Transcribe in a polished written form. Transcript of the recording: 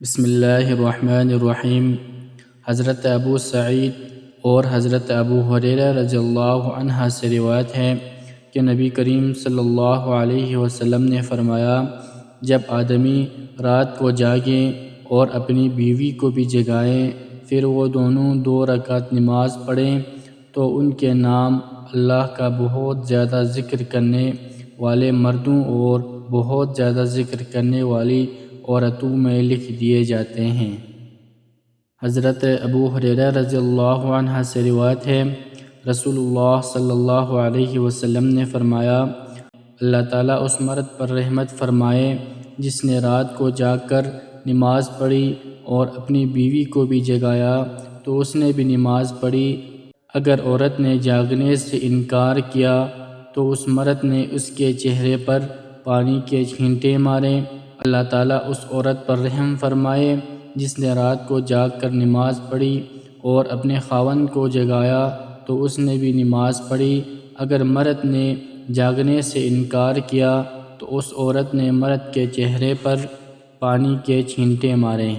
بسم اللہ الرحمن الرحیم۔ حضرت ابو سعید اور حضرت ابو ہریرہ رضی اللہ عنہ سے روایت ہے کہ نبی کریم صلی اللہ علیہ وسلم نے فرمایا، جب آدمی رات کو جاگے اور اپنی بیوی کو بھی جگائے، پھر وہ دونوں 2 رکعت نماز پڑھیں تو ان کے نام اللہ کا بہت زیادہ ذکر کرنے والے مردوں اور بہت زیادہ ذکر کرنے والی عورتوں میں لکھ دیے جاتے ہیں۔ حضرت ابو ہریرہ رضی اللہ عنہ سے روایت ہے، رسول اللہ صلی اللہ علیہ وسلم نے فرمایا، اللہ تعالیٰ اس مرد پر رحمت فرمائے جس نے رات کو جاگ کر نماز پڑھی اور اپنی بیوی کو بھی جگایا تو اس نے بھی نماز پڑھی۔ اگر عورت نے جاگنے سے انکار کیا تو اس مرد نے اس کے چہرے پر پانی کے چھینٹے مارے۔ اللہ تعالیٰ اس عورت پر رحم فرمائے جس نے رات کو جاگ کر نماز پڑھی اور اپنے خاوند کو جگایا تو اس نے بھی نماز پڑھی۔ اگر مرد نے جاگنے سے انکار کیا تو اس عورت نے مرد کے چہرے پر پانی کے چھینٹے مارے۔